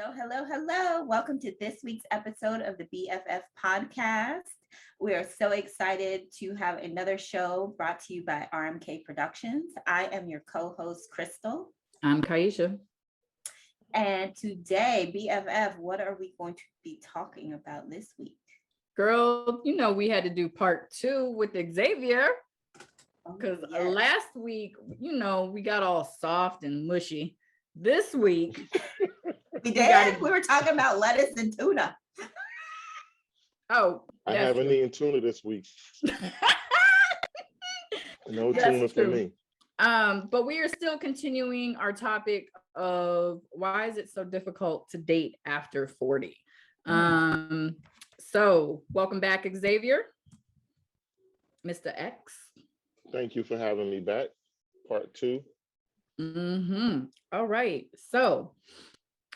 Hello, hello, hello. Welcome to this week's episode of the BFF podcast. We are so excited to have another show brought to you by RMK Productions. I am your co-host, Crystal. I'm Kyeesha. And today, BFF, what are we going to be talking about this week? Girl, you know, we had to do part 2 with Xavier because last week, you know, we got all soft and mushy. This week, we were talking about lettuce and tuna. Oh, I haven't eaten tuna this week. No tuna for me. But we are still continuing our topic of why is it so difficult to date after 40. So welcome back, Xavier, Mr. X. Thank you for having me back. Part 2. All right. So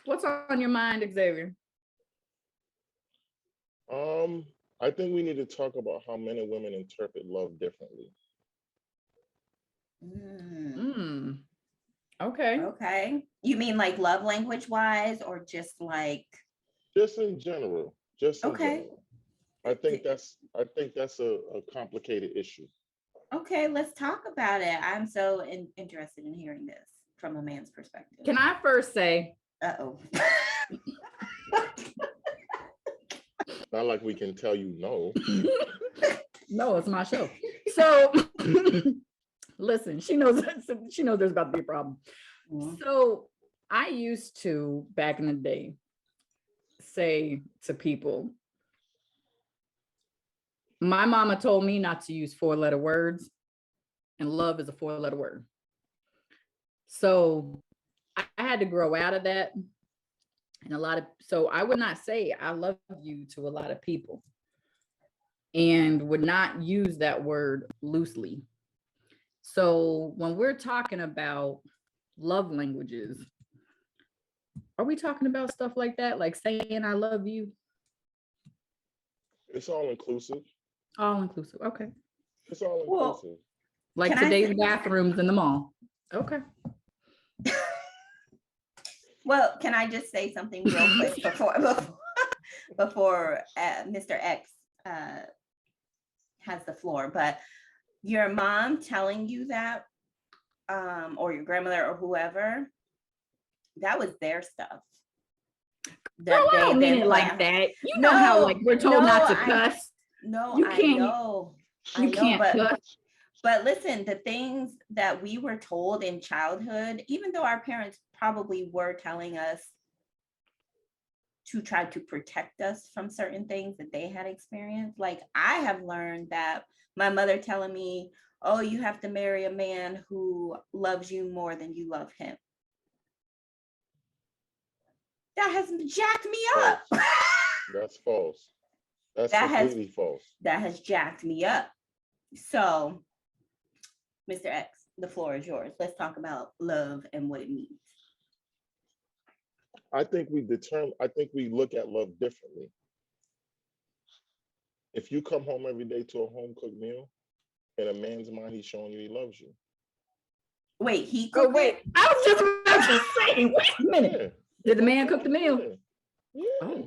what's on your mind, Xavier? I think we need to talk about how men and women interpret love differently. Okay. You mean like love language wise, or just like? Just in general. General. I think that's a complicated issue. Okay, let's talk about it. I'm so interested in hearing this from a man's perspective. Can I first say? Uh-oh. Not like we can tell you no. No, it's my show. So listen, she knows there's about to be a problem. So I used to, back in the day, say to people, my mama told me not to use 4-letter words, and love is a 4-letter word. So I had to grow out of that. And so I would not say I love you to a lot of people and would not use that word loosely. So when we're talking about love languages, are we talking about stuff like that? Like saying I love you? It's all inclusive. All inclusive. Okay. It's all inclusive. Like today's bathrooms in the mall. Okay. Well, can I just say something real quick before Mr. X has the floor? But your mom telling you that, or your grandmother or whoever, that was their stuff. No, I don't mean it like that. You know how like we're told not to cuss. No, you can't. You can't cuss. But listen, the things that we were told in childhood, even though our parents probably were telling us to try to protect us from certain things that they had experienced, like I have learned that my mother telling me, oh, you have to marry a man who loves you more than you love him. That has jacked me up. That's false. That's completely false. That has jacked me up. So, Mr. X, the floor is yours. Let's talk about love and what it means. I think we look at love differently. If you come home every day to a home-cooked meal, in a man's mind, he's showing you he loves you. Wait, he cooked wait. I was just about to say, wait a minute. Yeah. Did the man cook the meal? Yeah.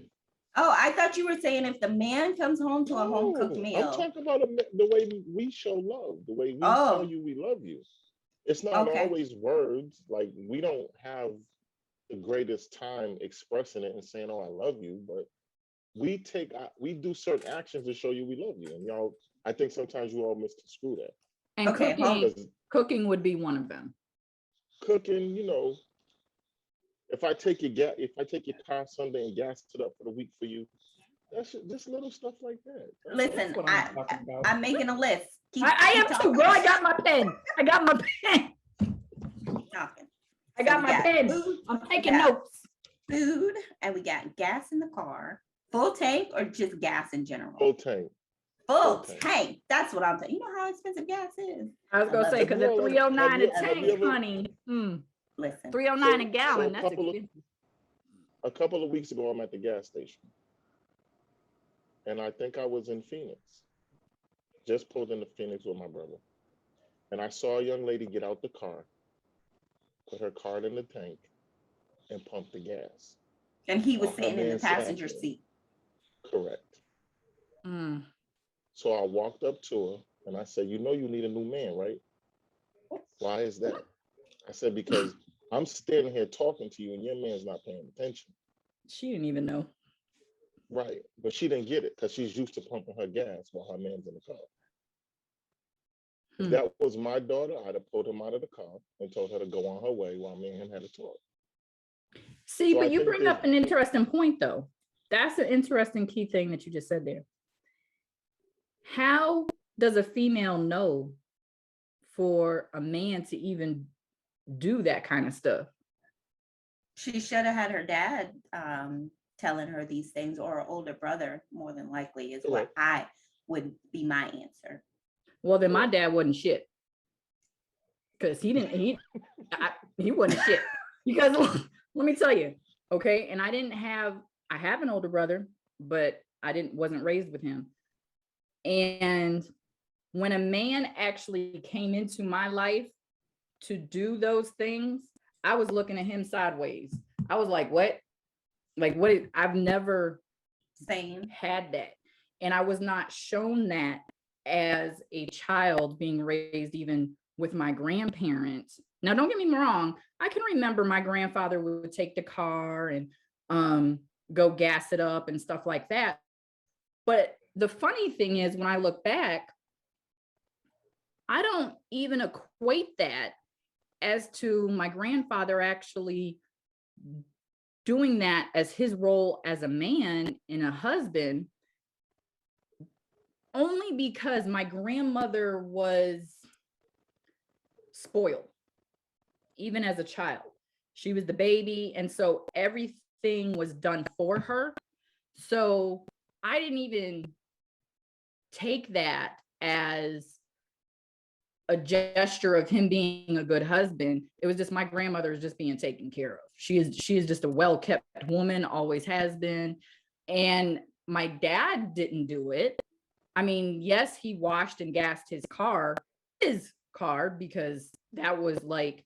Oh, I thought you were saying if the man comes home to a home-cooked meal. I'm talking about the way we show love, the way we tell you we love you. It's not always words. Like, we don't have the greatest time expressing it and saying, oh, I love you, but we do certain actions to show you we love you. And y'all, I think sometimes you all misconstrue that. And cooking would be one of them. Cooking, you know, if I take your car Sunday and gas it up for the week for you, that's just little stuff like that. Listen, I'm making a list. I am too, girl. I got my pen. I got my pen. I'm taking notes. Food, and we got gas in the car. Full tank or just gas in general? Full tank. Full tank. That's what I'm saying. You know how expensive gas is. I was gonna say, because at $3.09 a tank, honey. Listen, $3.09 a gallon. That's expensive. A couple of weeks ago, I'm at the gas station, and I think I was in Phoenix. Just pulled into Phoenix with my brother, and I saw a young lady get out the car, put her card in the tank, and pump the gas. And he was while her sitting in the man sat passenger there. seat. Correct. Mm. So I walked up to her and I said, you know you need a new man, right? Why is that? I said, because I'm standing here talking to you and your man's not paying attention. She didn't even know. Right. But she didn't get it because she's used to pumping her gas while her man's in the car. If that was my daughter, I'd have pulled him out of the car and told her to go on her way while me and him had a talk. See, So but I you think bring up an interesting point, though. That's an interesting key thing that you just said there. How does a female know for a man to even do that kind of stuff? She should have had her dad telling her these things, or her older brother, more than likely, is what I would be my answer. Well, then my dad wasn't shit. Because he wasn't shit. Because let me tell you, okay, and I have an older brother, but wasn't raised with him. And when a man actually came into my life to do those things, I was looking at him sideways. I was like, what? Like, what? I've never had that. And I was not shown that as a child being raised even with my grandparents. Now, don't get me wrong. I can remember my grandfather would take the car and go gas it up and stuff like that. But the funny thing is, when I look back, I don't even equate that as to my grandfather actually doing that as his role as a man and a husband, only because my grandmother was spoiled, even as a child. She was the baby, and so everything was done for her. So I didn't even take that as a gesture of him being a good husband. It was just my grandmother is just being taken care of. She is just a well-kept woman, always has been. And my dad didn't do it. I mean, yes, he washed and gassed his car, because that was like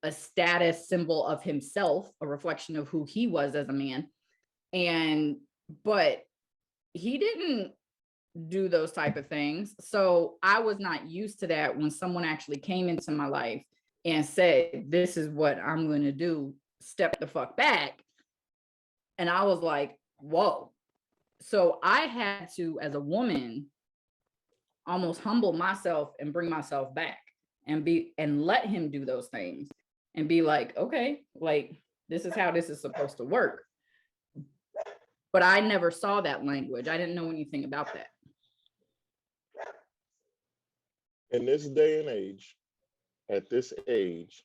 a status symbol of himself, a reflection of who he was as a man. But he didn't do those type of things. So I was not used to that when someone actually came into my life and said, this is what I'm going to do, step the fuck back. And I was like, whoa. So I had to, as a woman, almost humble myself and bring myself back and let him do those things and be like, okay, like, this is how this is supposed to work. But I never saw that language. I didn't know anything about that. In this day and age, at this age,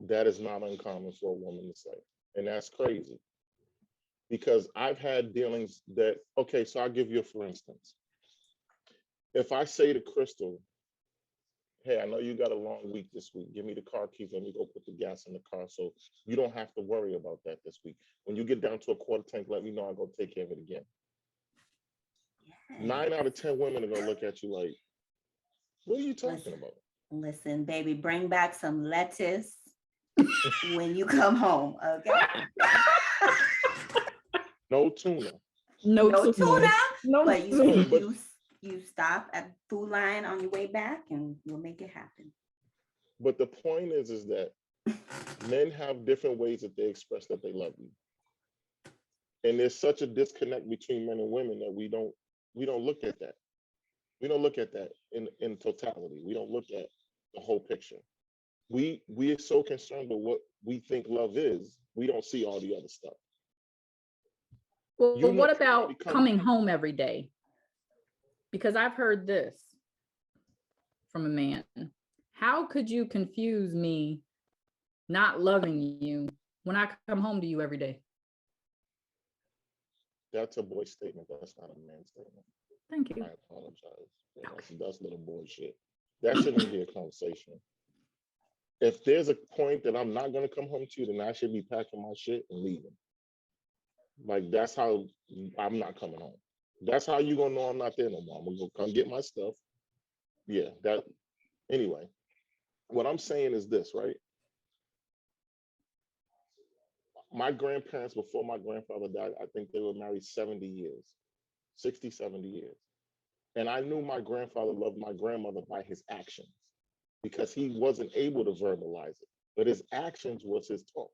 that is not uncommon for a woman to say. And that's crazy. Because I've had dealings that, okay, so I'll give you a for instance. If I say to Crystal, hey, I know you got a long week this week. Give me the car keys. Let me go put the gas in the car so you don't have to worry about that this week. When you get down to a quarter tank, let me know. I'll go take care of it again. Yes. 9 out of 10 women are going to look at you like, what are you talking about? Listen, baby, bring back some lettuce when you come home, okay? No tuna. No tuna, but tuna. You stop at Food Line on your way back and you'll make it happen. But the point is that men have different ways that they express that they love you. And there's such a disconnect between men and women that we don't look at that. We don't look at that in totality. We don't look at the whole picture. We are so concerned with what we think love is, we don't see all the other stuff. Well, what about coming home every day? Because I've heard this from a man. How could you confuse me not loving you when I come home to you every day? That's a boy statement. That's not a man statement. Thank you. I apologize. That's little boy shit. That shouldn't be a conversation. If there's a point that I'm not going to come home to you, then I should be packing my shit and leaving. Like, that's how I'm not coming home. That's how you gonna know I'm not there no more. I'm gonna go come get my stuff. Yeah, anyway. What I'm saying is this, right? my grandparents, before my grandfather died, I think they were married 70 years, 60, 70 years. And I knew my grandfather loved my grandmother by his actions because he wasn't able to verbalize it, but his actions was his talk.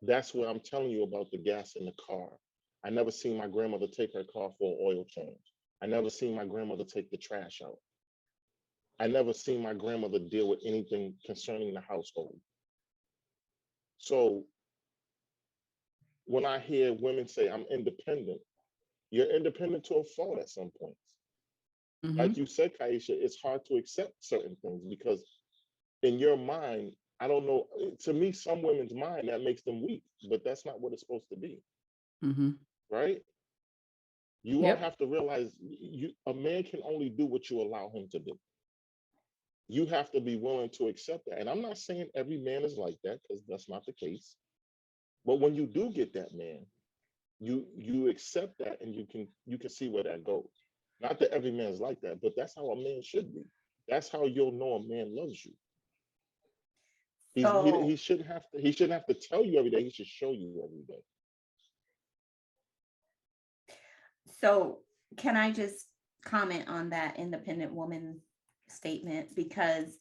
That's what I'm telling you about the gas in the car. I never seen my grandmother take her car for an oil change. I never seen my grandmother take the trash out. I never seen my grandmother deal with anything concerning the household. So when I hear women say, I'm independent, you're independent to a fault at some points. Mm-hmm. Like you said, Kyeesha, it's hard to accept certain things because in your mind, I don't know, to me, some women's mind, that makes them weak, but that's not what it's supposed to be. Mm-hmm. Right? You all Yep. have to realize a man can only do what you allow him to do. You have to be willing to accept that. And I'm not saying every man is like that, because that's not the case. But when you do get that man, you accept that, and you can see where that goes. Not that every man is like that, but that's how a man should be. That's how you'll know a man loves you. He shouldn't have to tell you every day. He should show you every day. So can I just comment on that independent woman statement? Because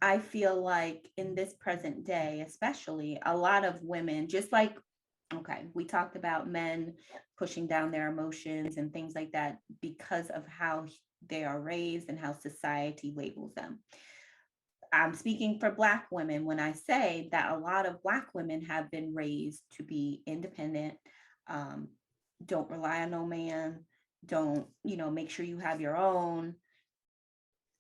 I feel like in this present day, especially, a lot of women, just like, okay, we talked about men pushing down their emotions and things like that because of how they are raised and how society labels them. I'm speaking for Black women when I say that a lot of Black women have been raised to be independent, don't rely on no man, don't, make sure you have your own.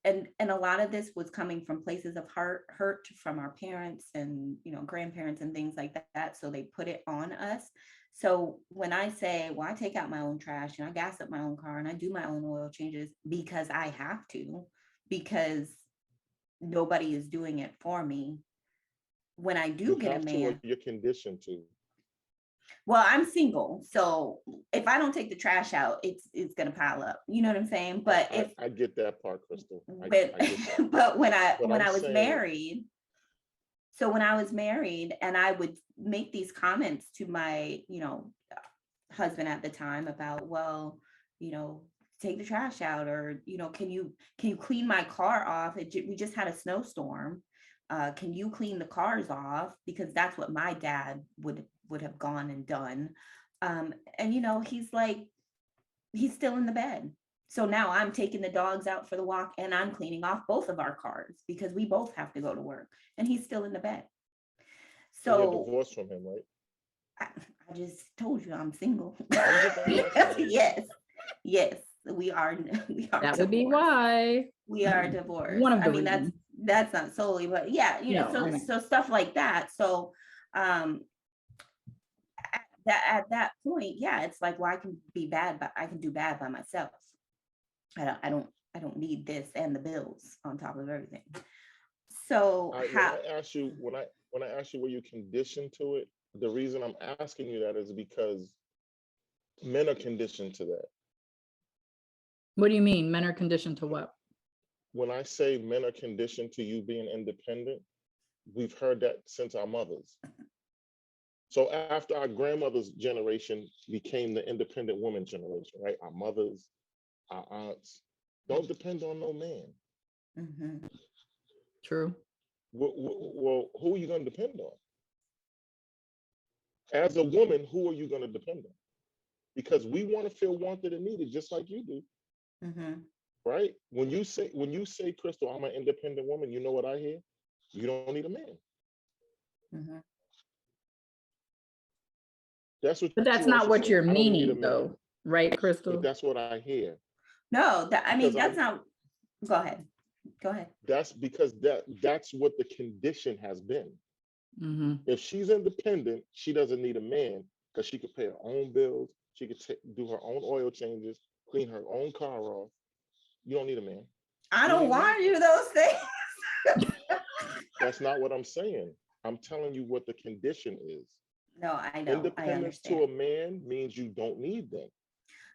And a lot of this was coming from places of hurt from our parents and, grandparents and things like that. So they put it on us. So when I say, well, I take out my own trash and I gas up my own car and I do my own oil changes because I have to, because nobody is doing it for me. When I do get a man, you're conditioned to. Well, I'm single, so if I don't take the trash out, it's gonna pile up. You know what I'm saying? But I get that part, Crystal. But when I was married, so when I was married, and I would make these comments to my husband at the time about, well, take the trash out, or can you clean my car off? We just had a snowstorm. Can you clean the cars off? Because that's what my dad would have gone and done. And he's like, he's still in the bed. So now I'm taking the dogs out for the walk and I'm cleaning off both of our cars because we both have to go to work, and he's still in the bed. So you're divorced from him, right? I just told you I'm single. Yes, we are. That divorced. Would be why we are divorced. One of the that's not solely, but yeah, so stuff like that. So at that point, yeah, it's like, well, I can be bad, but I can do bad by myself. I don't need this and the bills on top of everything. So when I ask you were you conditioned to it, the reason I'm asking you that is because men are conditioned to that. What do you mean men are conditioned to what? When I say men are conditioned to you being independent, we've heard that since our mothers. So after our grandmother's generation became the independent woman generation, right? Our mothers, our aunts, don't depend on no man. Mm-hmm. True. Well, who are you going to depend on? As a woman, who are you going to depend on? Because we want to feel wanted and needed, just like you do. Mm-hmm. Right? When you say, Crystal, I'm an independent woman, you know what I hear? You don't need a man. Mm-hmm. But that's not what you're meaning, though, right, Crystal? But that's what I hear. No, that's not. Go ahead. That's because that's what the condition has been. Mm-hmm. If she's independent, she doesn't need a man because she could pay her own bills. She could do her own oil changes, clean her own car off. You don't need a man. I don't want to do those things. That's not what I'm saying. I'm telling you what the condition is. No, I know. Independence to a man means you don't need them.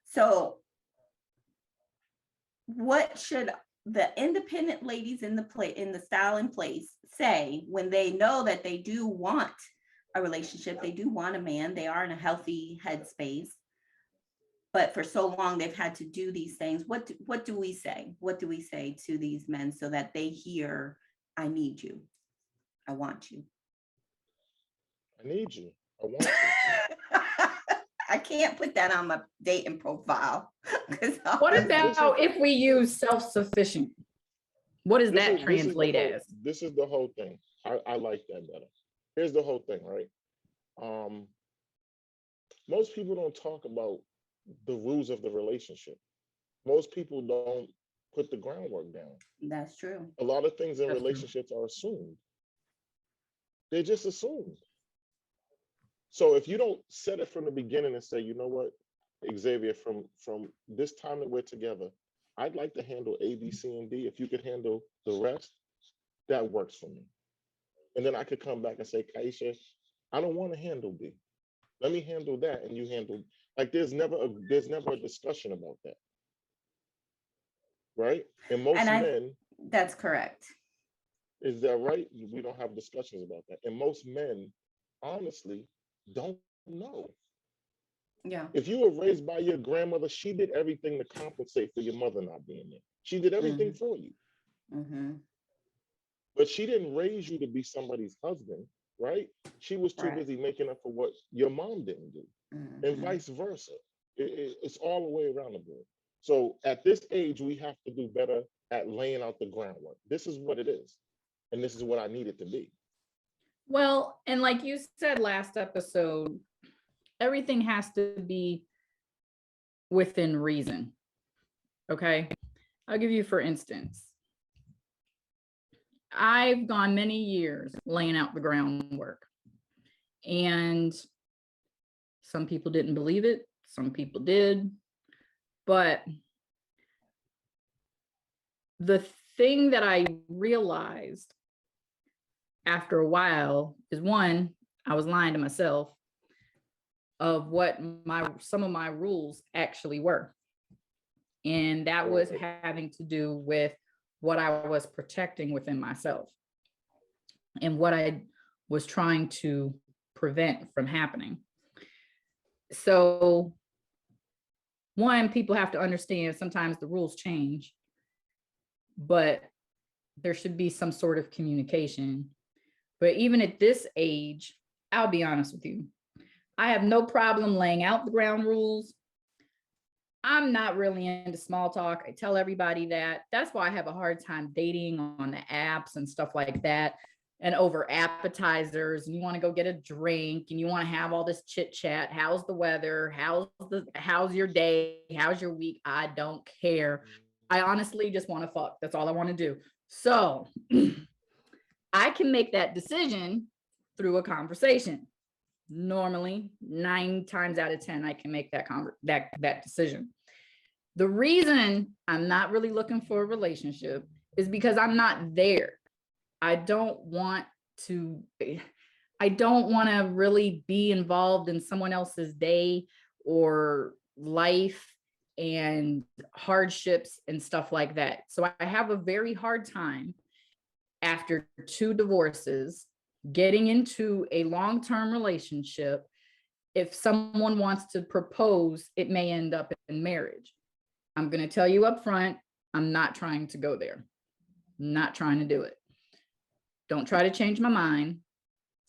So what should the independent ladies in the style in place say when they know that they do want a relationship, they do want a man, they are in a healthy headspace, but for so long they've had to do these things. What do we say? What do we say to these men so that they hear, I need you, I want you? I need you, I want you. I can't put that on my dating profile. What about if we use self-sufficient? What does that translate as? This is the whole thing. I like that better. Here's the whole thing, right? Most people don't talk about the rules of the relationship. Most people don't put the groundwork down. That's true. A lot of things in relationships are assumed. They're just assumed. So if you don't set it from the beginning and say, you know what, Xavier, from this time that we're together, I'd like to handle A, B, C, and D. If you could handle the rest, that works for me. And then I could come back and say, Kyeesha, I don't want to handle B. Let me handle that, and you handle. Like there's never a discussion about that, right? And most men. That's correct. Is that right? We don't have discussions about that, and most men, honestly, don't know. Yeah. If you were raised by your grandmother, she did everything to compensate for your mother not being there. She did everything for you. But she didn't raise you to be somebody's husband, right? She was too busy making up for what your mom didn't do, and vice versa. It's all the way around the board. So at this age, we have to do better at laying out the groundwork. This is what it is, and this is what I need it to be. Well, and like you said last episode, everything has to be within reason. Okay. I'll give you, for instance, I've gone many years laying out the groundwork, and some people didn't believe it. Some people did. But the thing that I realized after a while is, one, I was lying to myself of what some of my rules actually were. And that was having to do with what I was protecting within myself and what I was trying to prevent from happening. So, one, people have to understand sometimes the rules change, but there should be some sort of communication. But even at this age, I'll be honest with you, I have no problem laying out the ground rules. I'm not really into small talk. I tell everybody that. That's why I have a hard time dating on the apps and stuff like that, and over appetizers, and you want to go get a drink and you want to have all this chit chat. How's the weather? How's your day? How's your week? I don't care. I honestly just want to fuck. That's all I want to do. So I can make that decision through a conversation. Normally 9 times out of 10, I can make that decision. The reason I'm not really looking for a relationship is because I'm not there. I don't want to really be involved in someone else's day or life and hardships and stuff like that. So I have a very hard time after 2 divorces getting into a long-term relationship. If someone wants to propose, it may end up in marriage. I'm going to tell you up front, I'm not trying to go there. I'm not trying to do it. Don't try to change my mind.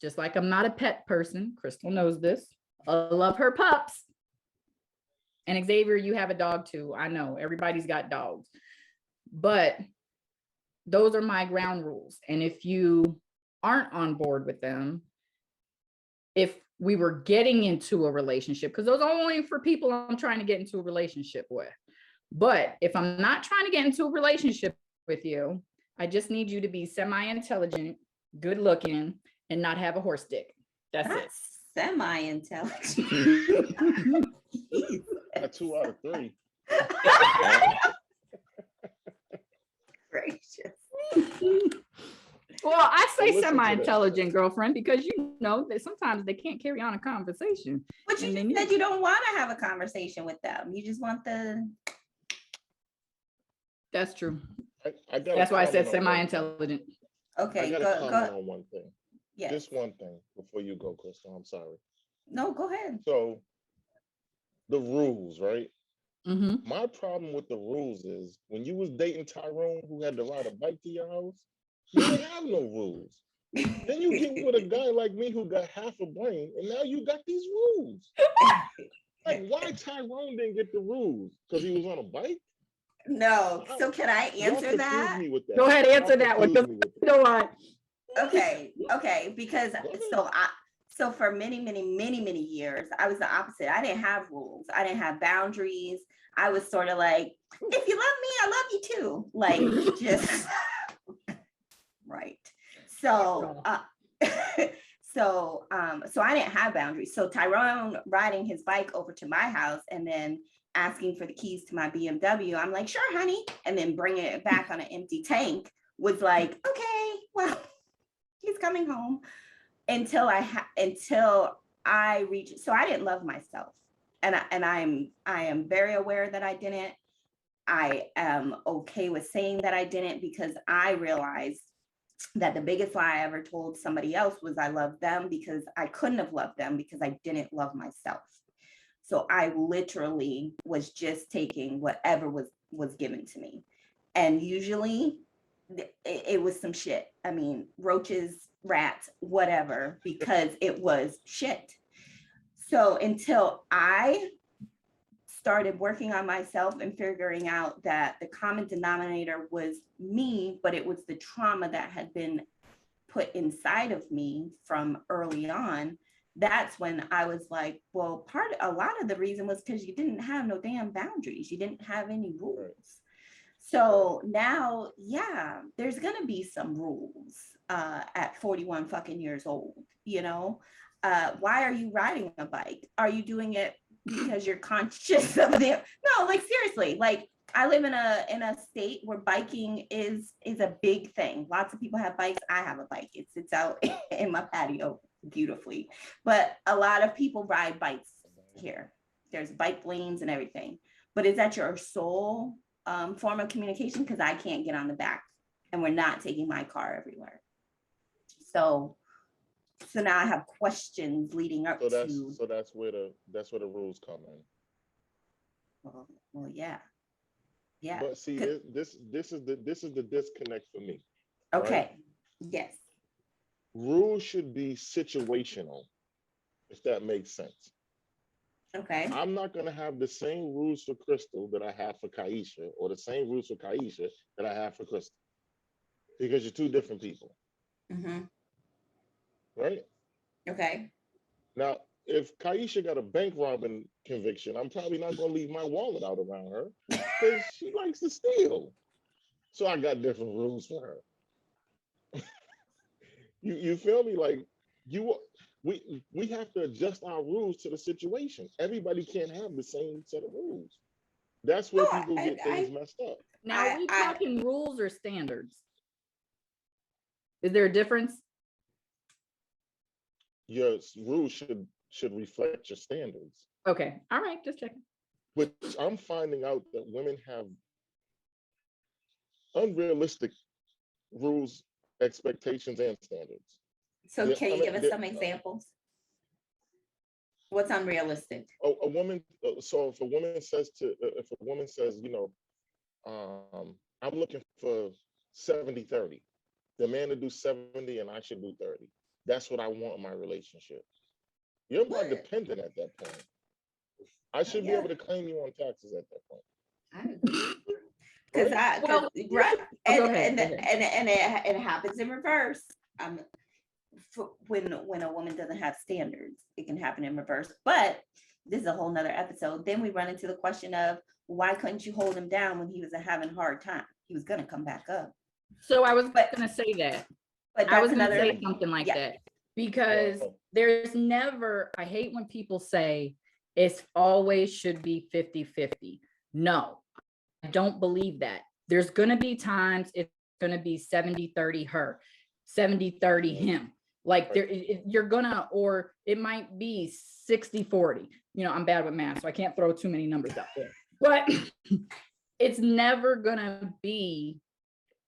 Just like I'm not a pet person. Crystal knows this. I love her pups. And Xavier, you have a dog too. I know everybody's got dogs, but those are my ground rules. And if you aren't on board with them, if we were getting into a relationship, because those are only for people I'm trying to get into a relationship with. But if I'm not trying to get into a relationship with you, I just need you to be semi-intelligent, good looking, and not have a horse dick. That's it. Semi-intelligent. Got 2 out of 3. Gracious. Well, I say semi-intelligent, girlfriend, because you know that sometimes they can't carry on a conversation. But you just said you don't want to have a conversation with them. You just want the. That's true. I got That's why I said comment on one thing. semi-intelligent. I Okay, got to comment on one thing. Yes. Just one thing before you go, Crystal. I'm sorry. No, go ahead. So the rules, right? Mm-hmm. My problem with the rules is when you was dating Tyrone, who had to ride a bike to your house, you didn't have no rules. Then you get with a guy like me who got half a brain, and now you got these rules. Like, why Tyrone didn't get the rules? Because he was on a bike? No. So can I answer that? Me with that? Go ahead, answer that one. Go on. Okay. Because so for many years, I was the opposite. I didn't have rules. I didn't have boundaries. I was sort of like, if you love me, I love you too. Like, just right. So so I didn't have boundaries. So Tyrone riding his bike over to my house and then asking for the keys to my BMW, I'm like, sure, honey, and then bringing it back on an empty tank was like, okay, well, he's coming home. Until I reached, so I didn't love myself, and I am very aware that I didn't. I am okay with saying that I didn't, because I realized that the biggest lie I ever told somebody else was I loved them, because I couldn't have loved them because I didn't love myself. So I literally was just taking whatever was given to me, and usually it was some shit. I mean, roaches, rats, whatever, because it was shit. So until I started working on myself and figuring out that the common denominator was me, but it was the trauma that had been put inside of me from early on, that's when I was like, well, a lot of the reason was because you didn't have no damn boundaries. You didn't have any rules. So now, yeah, there's going to be some rules at 41 fucking years old, you know? Why are you riding a bike? Are you doing it because you're conscious of them? No, like seriously, like I live in a state where biking is a big thing. Lots of people have bikes. I have a bike. It sits out in my patio beautifully. But a lot of people ride bikes here. There's bike lanes and everything. But is that your sole form of communication? Because I can't get on the back, and we're not taking my car everywhere. So now I have questions leading up to. So that's where the rules come in. Well, yeah. But see, this is the disconnect for me. Okay. Right? Yes. Rules should be situational, if that makes sense. Okay. I'm not going to have the same rules for Crystal that I have for Kyeesha, or the same rules for Kyeesha that I have for Crystal, because you're two different people. Mm-hmm. Right? Okay. Now, if Kyeesha got a bank robbing conviction, I'm probably not going to leave my wallet out around her because she likes to steal. So I got different rules for her. You feel me? Like we have to adjust our rules to the situation. Everybody can't have the same set of rules. That's where people get things messed up. Now, are we talking rules or standards? Is there a difference? Your rules should reflect your standards. Okay. All right. Just checking. Which I'm finding out that women have unrealistic rules, expectations, and standards. So can you give us some examples? What's unrealistic? A woman. So if a woman says, you know, I'm looking for 70-30, the man to do 70 and I should do 30. That's what I want in my relationship. You're my dependent at that point. I should be able to claim you on taxes at that point. Because it happens in reverse. When a woman doesn't have standards, it can happen in reverse. But this is a whole nother episode. Then we run into the question of, why couldn't you hold him down when he was having a hard time? He was going to come back up. So I was going to say that. But I was going to say something like that, because there's never, I hate when people say it's always should be 50-50. No, I don't believe that. There's going to be times it's going to be 70-30 her, 70-30 him. Like you're gonna, or it might be 60-40. You know, I'm bad with math, so I can't throw too many numbers out there. But it's never gonna be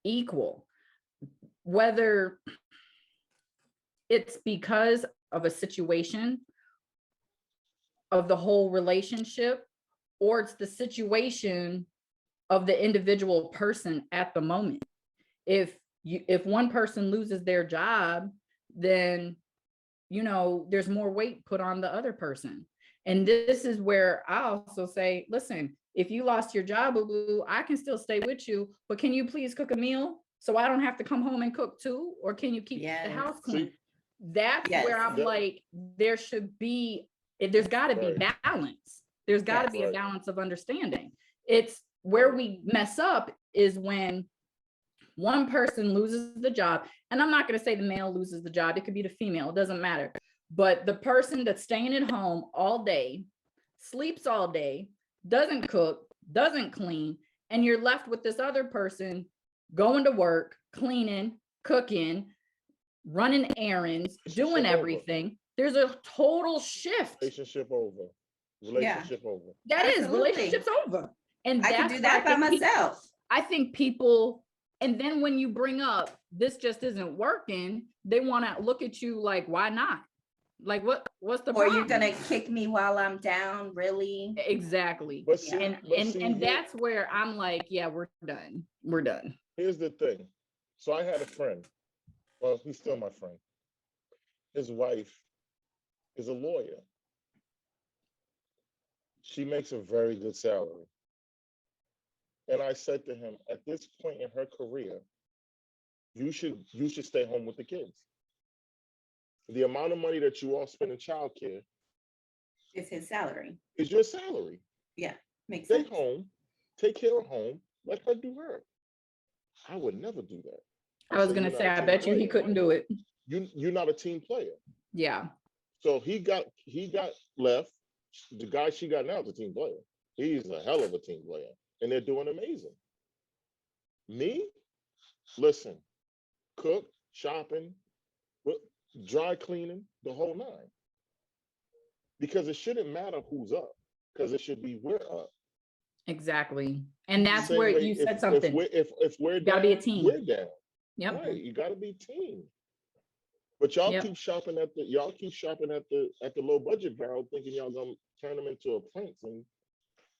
equal, whether it's because of a situation of the whole relationship, or it's the situation of the individual person at the moment. If one person loses their job, then, you know, there's more weight put on the other person. And this is where I also say, listen, if you lost your job, boo-boo, I can still stay with you, but can you please cook a meal so I don't have to come home and cook too? Or can you keep the house clean? That's where I'm like, there should be, there's got to be balance. There's got to be a balance of understanding. It's where we mess up is when one person loses the job, and I'm not going to say the male loses the job. It could be the female. It doesn't matter. But the person that's staying at home all day, sleeps all day, doesn't cook, doesn't clean, and you're left with this other person going to work, cleaning, cooking, running errands, doing everything. There's a total shift. Relationship over. Relationship over. That is, relationship's over. And I can do that by myself. I think people, and then when you bring up this just isn't working, they want to look at you like, why not? Like, what's the problem? Or you're gonna kick me while I'm down, really? Exactly. And that's where I'm like, yeah, we're done. We're done. Here's the thing. So I had a friend. Well, he's still my friend. His wife is a lawyer. She makes a very good salary. And I said to him, at this point in her career, you should stay home with the kids. The amount of money that you all spend in childcare is his salary. Is your salary. Yeah, makes sense. Stay home, take care of home, let her do her. I would never do that. I was gonna say, I bet you he couldn't do it. You're not a team player. Yeah. So he got left. The guy she got now is a team player. He's a hell of a team player, and they're doing amazing. Me, listen, cook, shopping, dry cleaning, the whole nine. Because it shouldn't matter who's up, because it should be we're up. Exactly. And that's where you said something. If we're down, gotta be a team. We're down. Yep. Right. You gotta be team. But y'all keep shopping at the low budget barrel, thinking y'all gonna turn them into a prince. And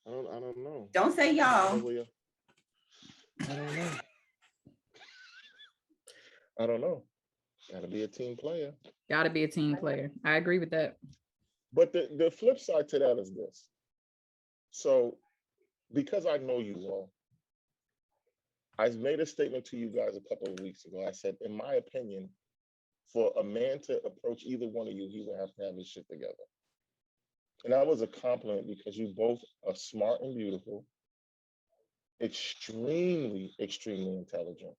I don't know. Don't say y'all. I don't know. I don't know. Gotta be a team player. Gotta be a team player. I agree with that. But the flip side to that is this. So because I know you all, I made a statement to you guys a couple of weeks ago. I said, in my opinion, for a man to approach either one of you, he would have to have his shit together. And that was a compliment because you both are smart and beautiful, extremely, extremely intelligent.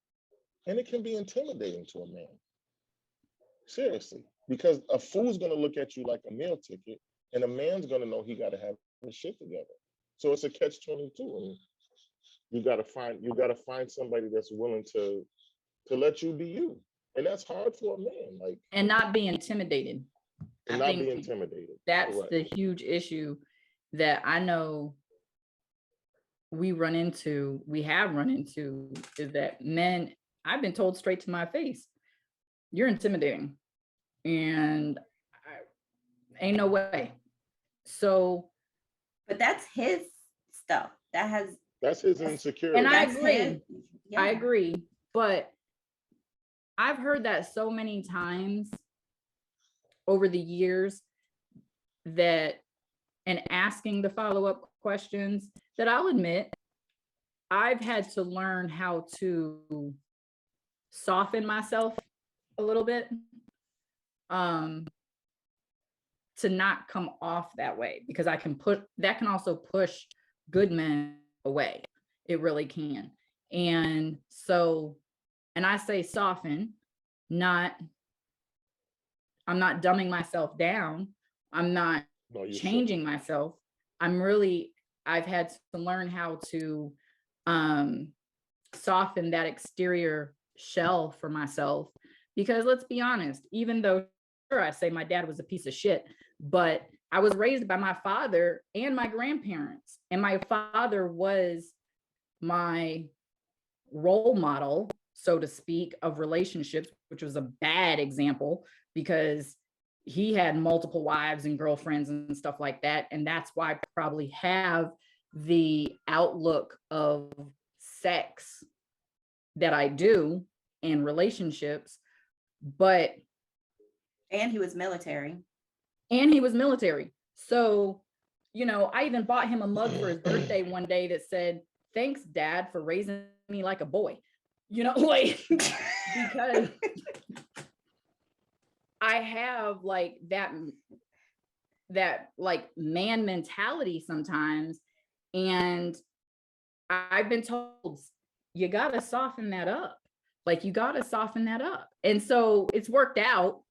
And it can be intimidating to a man. Seriously, because a fool's gonna look at you like a meal ticket, and a man's gonna know he gotta have his shit together. So it's a catch-22. And you gotta find somebody that's willing to let you be you. And that's hard for a man. Like, and not be intimidated. And not be intimidated. That's the huge issue that I know we have run into, is that men, I've been told straight to my face, you're intimidating, and ain't no way. So, but that's his stuff. That's his insecurity. And I agree. Yeah. I agree. But I've heard that so many times over the years that, and asking the follow-up questions, that I'll admit I've had to learn how to soften myself a little bit, to not come off that way, because that can also push good men away. It really can. And so, and I say soften, I'm not dumbing myself down. I'm not changing myself. I've had to learn how to soften that exterior shell for myself, because let's be honest, even though I say my dad was a piece of shit, but I was raised by my father and my grandparents, and my father was my role model, so to speak, of relationships, which was a bad example because he had multiple wives and girlfriends and stuff like that. And that's why I probably have the outlook of sex that I do in relationships. But and he was military. So, you know, I even bought him a mug for his birthday one day that said, "Thanks, Dad, for raising me like a boy." You know, like, because I have like that like man mentality sometimes. And I've been told, you got to soften that up. Like, you got to soften that up. And so it's worked out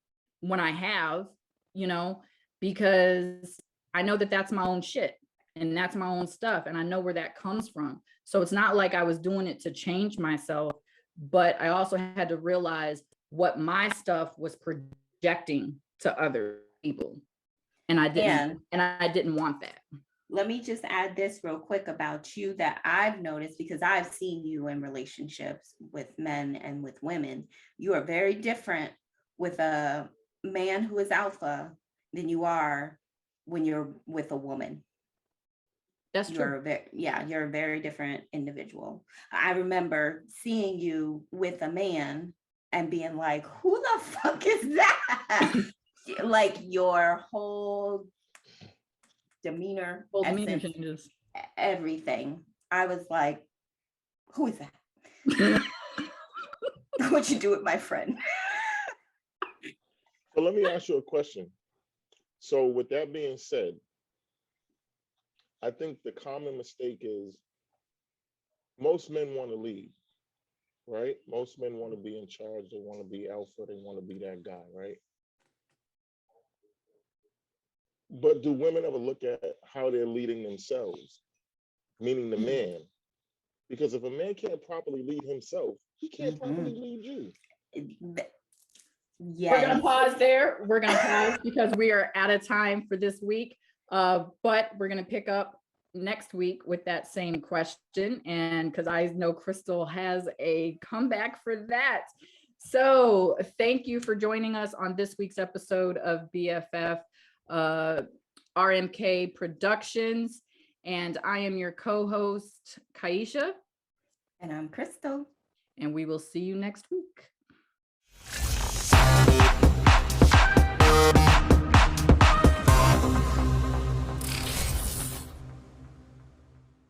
when I have, you know, because I know that that's my own shit and that's my own stuff. And I know where that comes from. So it's not like I was doing it to change myself, but I also had to realize what my stuff was projecting to other people. And I didn't want that. Let me just add this real quick about you that I've noticed, because I've seen you in relationships with men and with women. You are very different with a man who is alpha than you are when you're with a woman. That's true. You're a very different individual. I remember seeing you with a man and being like, who the fuck is that? Like, your whole demeanor changes. Everything. I was like, who is that? What'd you do with my friend? So let me ask you a question. So with that being said, I think the common mistake is most men want to lead, right? Most men want to be in charge. They want to be alpha. They want to be that guy, right? But do women ever look at how they're leading themselves, meaning the man? Because if a man can't properly lead himself, he can't properly lead you. Yeah. We're going to pause there. We're going to pause because we are out of time for this week. But we're going to pick up next week with that same question. And because I know Crystal has a comeback for that. So thank you for joining us on this week's episode of BFF RMK Productions. And I am your co-host, Kyeesha. And I'm Crystal. And we will see you next week.